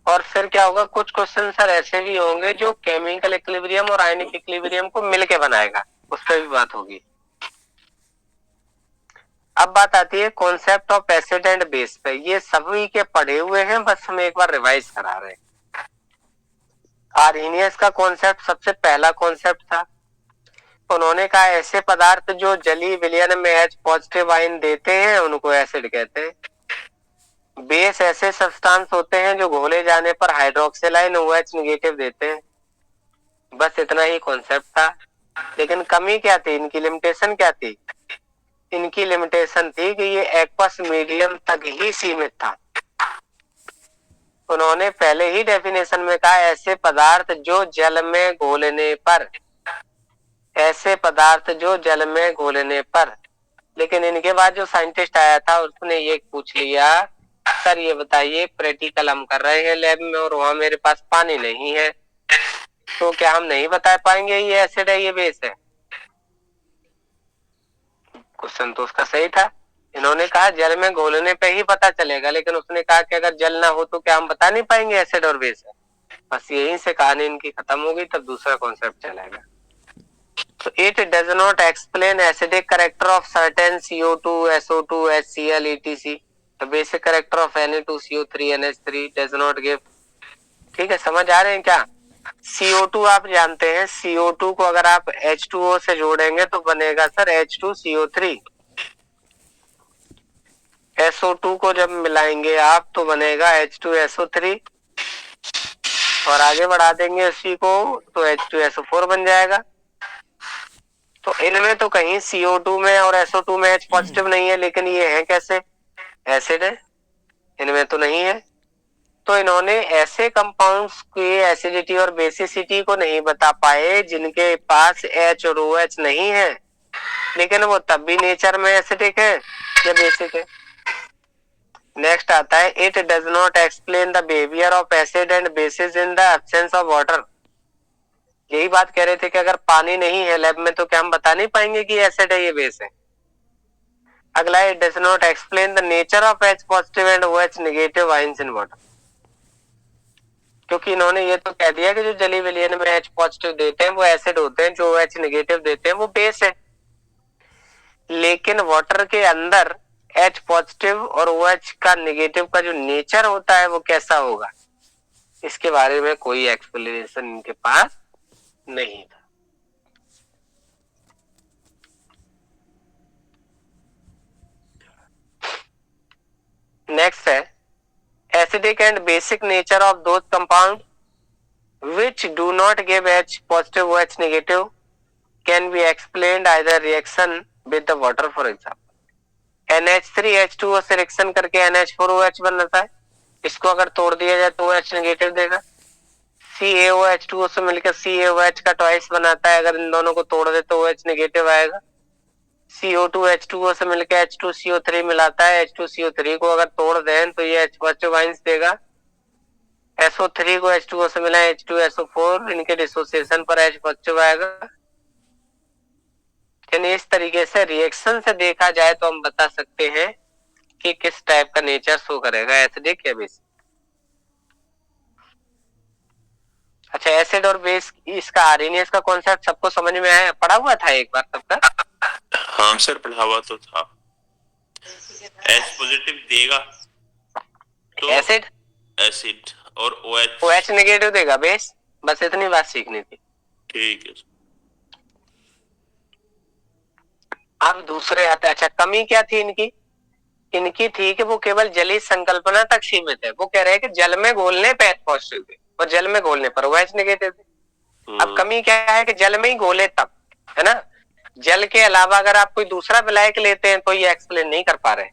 A: और फिर क्या होगा, कुछ क्वेश्चन सर ऐसे भी होंगे जो केमिकल इक्विलिब्रियम और आयनिक इक्विलिब्रियम को मिलके बनाएगा, उस पर भी बात होगी। अब बात आती है concept of acid and base पे। ये सभी के पढ़े हुए हैं, बस हम एक बार रिवाइज करा रहे हैं। आर्हेनियस का कॉन्सेप्ट सबसे पहला कॉन्सेप्ट था। उन्होंने कहा ऐसे पदार्थ जो जलीय विलयन में H पॉजिटिव आयन देते हैं उनको एसिड कहते हैं। बेस ऐसे सब्सटेंस होते हैं जो घोले जाने पर हाइड्रोक्सिल आयन OH नेगेटिव देते हैं। बस इतना ही कॉन्सेप्ट था। लेकिन कमी क्या थी, इनकी लिमिटेशन क्या थी, इनकी लिमिटेशन थी कि ये एक्वस मीडियम तक ही सीमित था। उन्होंने पहले ही डेफिनेशन में कहा ऐसे पदार्थ जो जल में घोलने पर, ऐसे पदार्थ जो जल में घोलने पर। लेकिन इनके बाद जो साइंटिस्ट आया था उसने ये पूछ लिया, सर ये बताइए प्रैक्टिकल हम कर रहे हैं लैब में और वहां मेरे पास पानी नहीं है, तो क्या हम नहीं बता पाएंगे ये एसिड है ये बेस है। क्वेश्चन तो उसका सही था। इन्होंने कहा जल में घोलने पे ही पता चलेगा, लेकिन उसने कहा कि अगर जल ना हो तो क्या हम बता नहीं पाएंगे एसिड और बेस है। बस यहीं से कहानी इनकी खत्म हो गई, तब दूसरा कॉन्सेप्ट चलेगा। So it does not explain acidic character of certain CO2, SO2, HCl, etc. The basic character of Na2CO3, NH3 does not give। ठीक है, समझ आ रहे हैं क्या। CO2 आप जानते हैं, CO2 को अगर आप H2O से जोड़ेंगे तो बनेगा सर H2CO3। SO2 को जब मिलाएंगे आप तो बनेगा H2SO3, और आगे बढ़ा देंगे उसी को तो H2SO4 बन जाएगा। तो इनमें तो कहीं CO2 में और SO2 में H पॉजिटिव नहीं है, लेकिन ये है कैसे, एसिड है, इनमें तो नहीं है। तो इन्होंने ऐसे कंपाउंड्स की एसिडिटी और बेसिसिटी को नहीं बता पाए जिनके पास H और OH नहीं है, लेकिन वो तब भी नेचर में एसिडिक है या बेसिक है। नेक्स्ट आता है it does not explain the behaviour of acid and bases in the absence of water. यही बात कह रहे थे कि अगर पानी नहीं है लैब में तो क्या हम बता नहीं पाएंगे कि एसिड है ये बेस है। अगला, it does not explain the nature of H positive and OH negative ions in water. क्योंकि इन्होंने ये तो कह दिया कि जो जली विलयन में H पॉजिटिव देते हैं वो एसिड होते हैं, जो H नेगेटिव देते हैं वो बेस है। लेकिन वाटर के अंदर H पॉजिटिव और OH का नेगेटिव का जो नेचर होता है वो कैसा होगा, इसके बारे में कोई एक्सप्लेनेशन इनके पास नहीं था। नेक्स्ट है acidic and basic nature of those compound which do not give H positive OH negative can be explained either reaction with the water, for example NH3H2O से रिएक्शन करके NH4OH बनता है, इसको अगर तोड़ दिया जाए तो OH नेगेटिव देगा। CaOH2O से मिलकर CaOH का ट्वाइस बनाता है, अगर इन दोनों को तोड़ दे तो OH नेगेटिव आएगा। CO2H2O से मिलकर H2CO3 मिलाता है, H2CO3 को अगर तोड़ दें तो ये H पॉजिटिव आइंस देगा। SO3 को H2O से मिला H2SO4, इनके डिसोसिएशन पर H पॉजिटिव आएगा। यानी इस तरीके से रिएक्शन से देखा जाए तो हम बता सकते हैं कि किस टाइप का नेचर शो करेगा, एसिडिक या बेसिक। अच्छा, एसिड और बेस, इसका आरएनएस का कॉन्सेप्ट सबको समझ में आया, पढ़ा हुआ था एक बार सबका?
B: हाँ सर, पढ़ा हुआ तो था। H पॉजिटिव देगा तो
A: एसिड,
B: एसिड, और
A: OH नेगेटिव देगा बेस। बस इतनी बात सीखनी थी।
B: ठीक है।
A: अब दूसरे आते, अच्छा कमी क्या थी इनकी? इनकी थी कि वो केवल जलीय संकल्पना तक सीमित है। वो कह रहे हैं कि जल में घोलने पे H पॉजिटिव थे और जल में घोलने पर OH नेगेटिव थे। अब कमी क्या है कि जल में ही घोले तब, है ना। जल के अलावा अगर आप कोई दूसरा विलायक लेते हैं तो ये एक्सप्लेन नहीं कर पा रहे।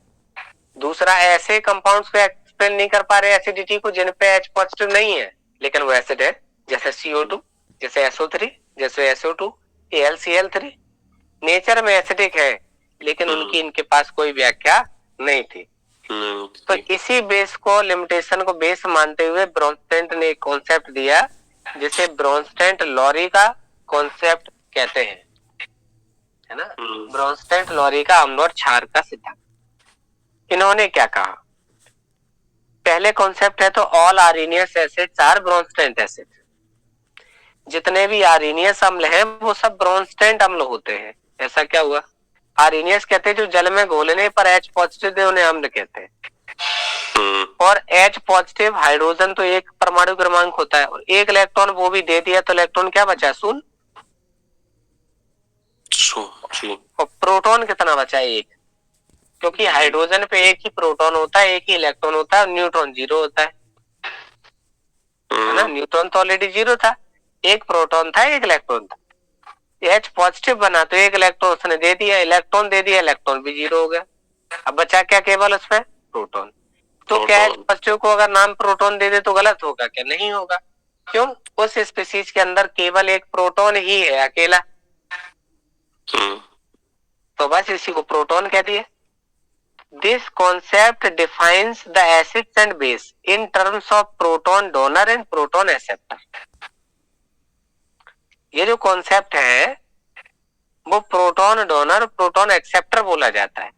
A: दूसरा ऐसे कंपाउंड्स को एक्सप्लेन नहीं कर पा रहे एसिडिटी को जिन पे H पॉजिटिव नहीं है लेकिन वो एसिड है, जैसे CO2, जैसे SO3, जैसे SO2, AlCl3 नेचर में एसिडिक है लेकिन उनकी इनके पास कोई व्याख्या नहीं थी। तो इसी बेस को, लिमिटेशन को बेस मानते हुए ब्रोंस्टेंट ने एक कॉन्सेप्ट दिया जिसे ब्रोंस्टेंट लॉरी का कॉन्सेप्ट कहते हैं, है ना। ब्रोंस्टेंट लॉरी का अम्ल और क्षार का सिद्धांत। इन्होंने क्या कहा? पहले कॉन्सेप्ट है तो all Arrhenius acids are Bronsted acid. जितने भी आर्नियस अम्ल हैं वो सब ब्रोंस्टेंट अम्ल होते हैं। ऐसा क्या हुआ? आर्नियस कहते हैं जो जल में घोलने पर H पॉजिटिव दे उन्हें अम्ल कहते हैं। और H पॉजिटिव हाइड्रोजन तो एक परमाणु क्रमांक होता है और एक इलेक्ट्रॉन वो भी दे दिया तो इलेक्ट्रॉन क्या बचा? शून्य। और प्रोटॉन कितना बचा? एक, क्योंकि हाइड्रोजन पे एक ही प्रोटॉन होता है, एक ही इलेक्ट्रॉन होता है और न्यूट्रॉन जीरो होता है ना। न्यूट्रॉन तो ऑलरेडी जीरो था, एक प्रोटॉन था, एक इलेक्ट्रॉन था। H पॉजिटिव बना तो एक इलेक्ट्रॉन उसने दे दिया, इलेक्ट्रॉन दे दिया, इलेक्ट्रॉन भी जीरो हो गया। अब बचा क्या? केवल उसमें प्रोटॉन। तो क्या H पॉजिटिव को अगर नाम प्रोटॉन दे दे तो गलत होगा क्या? नहीं होगा। क्यों? उस स्पीशीज के अंदर केवल एक प्रोटॉन ही है, अकेला। तो बस इसी को प्रोटॉन कह दिए। This concept defines the acids and base in terms of proton donor and proton acceptor. ये जो कॉन्सेप्ट है वो प्रोटॉन डोनर, प्रोटॉन एक्सेप्टर बोला जाता है।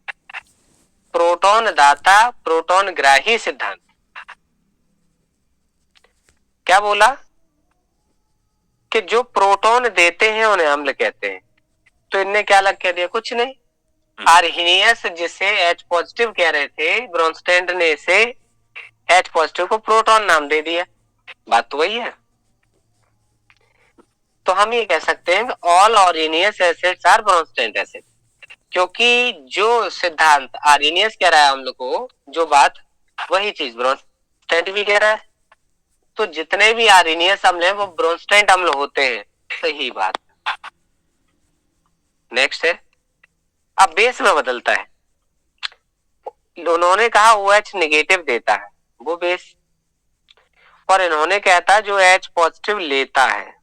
A: प्रोटॉन दाता, प्रोटॉन ग्राही सिद्धांत। क्या बोला? कि जो प्रोटॉन देते हैं उन्हें अम्ल कहते हैं। तो इनने क्या अलग कह दिया? कुछ नहीं। आर्हीनियस जिसे H पॉजिटिव कह रहे थे, ब्रोंस्टेंट ने इसे H पॉजिटिव को प्रोटॉन नाम दे दिया। बात तो वही है। तो हम ये कह सकते हैं कि all Arrhenius acids are Bronsted acid, क्योंकि जो सिद्धांत आर्हीनियस कह रहा है हम लोग को, जो बात वही चीज ब्रोंस्टेंट भी कह रहा है। तो जितने भी आर्हीनियस अम्ल हैं वो ब्रोंस्टेंट अम्ल होते हैं। सही बात। नेक्स्ट है, अब बेस में बदलता है। उन्होंने कहा OH नेगेटिव देता है वो बेस, और इन्होंने कहता जो H पॉजिटिव लेता है,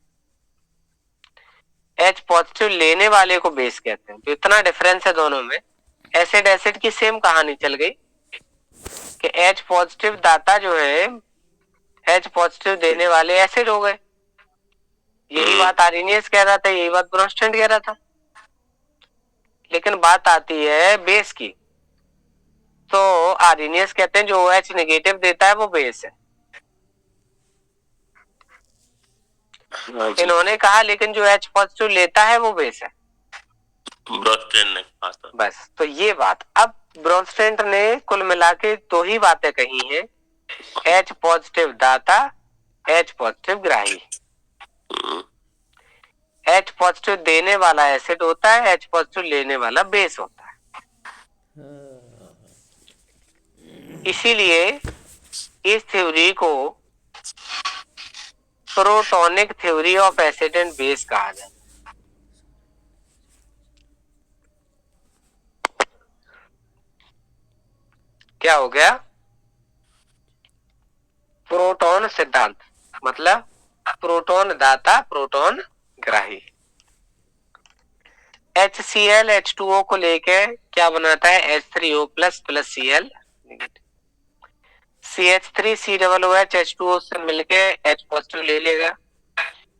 A: H पॉजिटिव लेने वाले को बेस कहते हैं। तो इतना डिफरेंस है दोनों में। एसिड एसिड की सेम कहानी चल गई कि H पॉजिटिव दाता जो है, H पॉजिटिव देने वाले एसिड हो गए। यही बात आर्हीनियस कह रहा था, यही बात ब्रोंस्टेंट कह रहा था। लेकिन बात आती है बेस की, तो आर्हीनियस कहते हैं जो OH नेगेटिव देता है वो बेस है।
B: हाँ जी,
A: इन्होंने कहा, लेकिन जो H पॉजिटिव लेता है वो बेस है।
B: ब्रोस्टेन ने कहा था।
A: बस, तो ये बात। अब ब्रोस्टेंट ने कुल मिला के दो ही बातें कही हैं, H पॉजिटिव दाता, H पॉजिटिव ग्राही। H पॉजिटिव देने वाला एसिड होता है, H पॉजिटिव लेने वाला बेस होता है। इसीलिए इस थ्योरी को protonic theory of acid and base कहा जाता है। क्या हो गया? प्रोटॉन सिद्धांत, मतलब प्रोटॉन दाता, प्रोटॉन ग्राही। HCl H2O को लेके क्या बनाता है? H3O plus plus Cl CH3COOH H2O से मिलके H पॉजिटिव ले लेगा,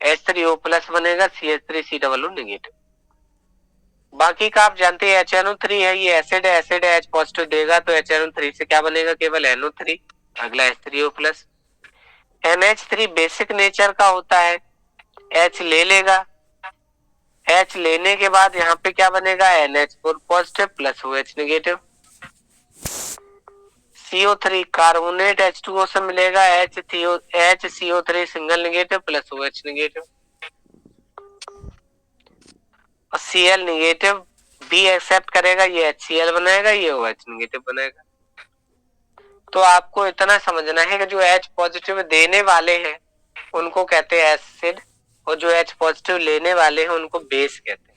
A: H3O प्लस बनेगा, CH3COO नेगेटिव। बाकी का आप जानते हैं HNO3 है, ये एसिड है, एसिड है, H पॉजिटिव देगा तो HNO3 से क्या बनेगा? केवल NO3। अगला H3O plus. NH3 basic nature का होता है, H ले लेगा, H लेने के बाद यहाँ पे क्या बनेगा? NH4 positive plus OH negative. CO3 carbonate H2O से मिलेगा, HCO3 single negative plus OH negative. और Cl नेगेटिव भी एक्सेप्ट करेगा, ये HCl बनाएगा, ये OH नेगेटिव बनाएगा। तो आपको इतना समझना है कि जो H पॉजिटिव देने वाले हैं उनको कहते हैं एसिड, और जो H पॉजिटिव लेने वाले हैं उनको बेस कहते हैं।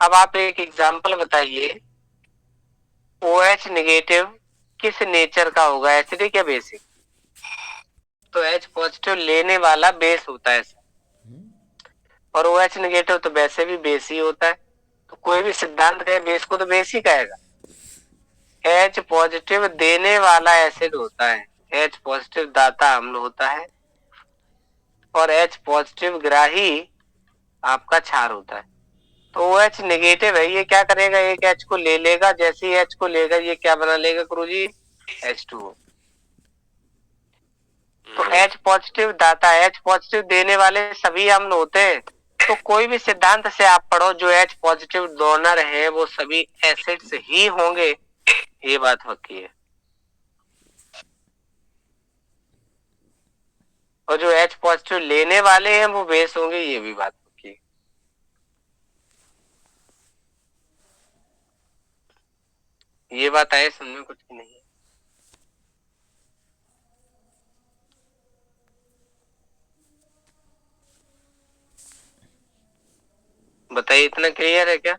A: अब आप एक एग्जांपल बताइए, OH नेगेटिव किस नेचर का होगा, एसिडिक या बेसिक? तो H पॉजिटिव लेने वाला बेस होता है, और OH नेगेटिव तो वैसे भी बेस ही होता है। तो कोई भी सिद्धांत कहे बेस को तो बेस ही कहेगा। H पॉजिटिव देने वाला एसिड होता है, H पॉजिटिव दाता अम्ल होता है, और H पॉजिटिव ग्राही आपका क्षार होता है। तो OH नेगेटिव है, ये क्या करेगा? एक H को ले लेगा, जैसे ही H को लेगा ये क्या बना लेगा गुरुजी? H2O। तो H पॉजिटिव दाता, H पॉजिटिव देने वाले सभी अम्ल होते हैं। तो कोई भी सिद्धांत से आप पढ़ो, जो H पॉजिटिव डोनर है वो सभी एसिड्स ही होंगे, ये बात पक्की है। और जो H पॉजिटिव लेने वाले हैं वो बेस होंगे, ये भी बात पक्की है। ये बात आए समझ में कुछ नहीं है। बताइए, इतना क्लियर है क्या?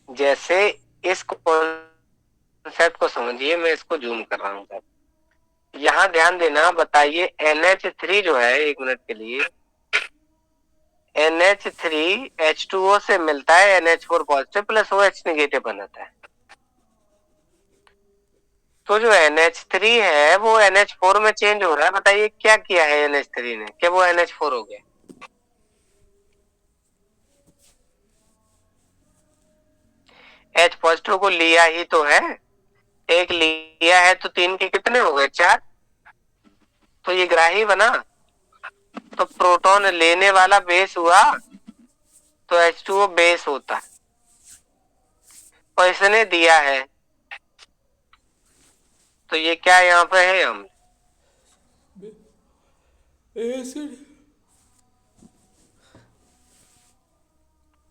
A: जैसे इस कॉन्सेप्ट को समझिए, मैं इसको जूम कर रहा हूँ। यहाँ ध्यान देना, बताइए NH3 जो है, एक मिनट के लिए, NH3 H2O से मिलता है, NH4 positive plus OH negative बनाता है। तो जो NH3 है वो NH4 में चेंज हो रहा है। बताइए क्या किया है NH3 ने, क्या वो NH4 हो गया? H पॉजिटिव को लिया ही तो है, एक लिया है तो 3 के कितने हो गए? 4। तो ये ग्राही बना, तो प्रोटॉन लेने वाला बेस हुआ, तो H2O बेस होता है। और इसने दिया है, तो ये क्या यहाँ पे है? हम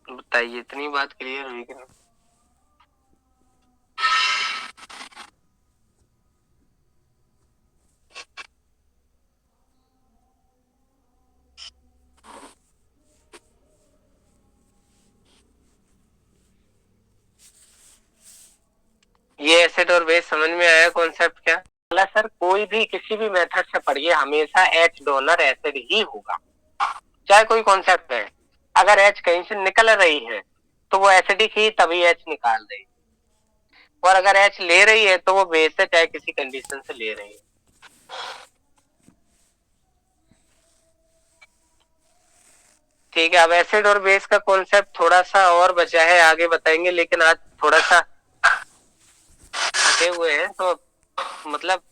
A: बताइए, इतनी बात क्लियर हुई कि नहीं? ये एसिड और बेस समझ में आया कॉन्सेप्ट क्या? सर कोई भी किसी भी मेथड से पढ़िए, हमेशा H डोनर एसिड ही होगा, चाहे कोई कॉन्सेप्ट है। अगर H कहीं से निकल रही है तो वो एसिडिक ही तभी H निकाल रही है, और अगर H ले रही है तो वो बेस है, चाहे किसी कंडीशन से ले रही है। ठीक है, अब एसिड और बेस का कॉन्सेप्ट थोड़ा सा और बचा है, आगे बताएंगे, लेकिन आज थोड़ा सा थके हुए हैं तो मतलब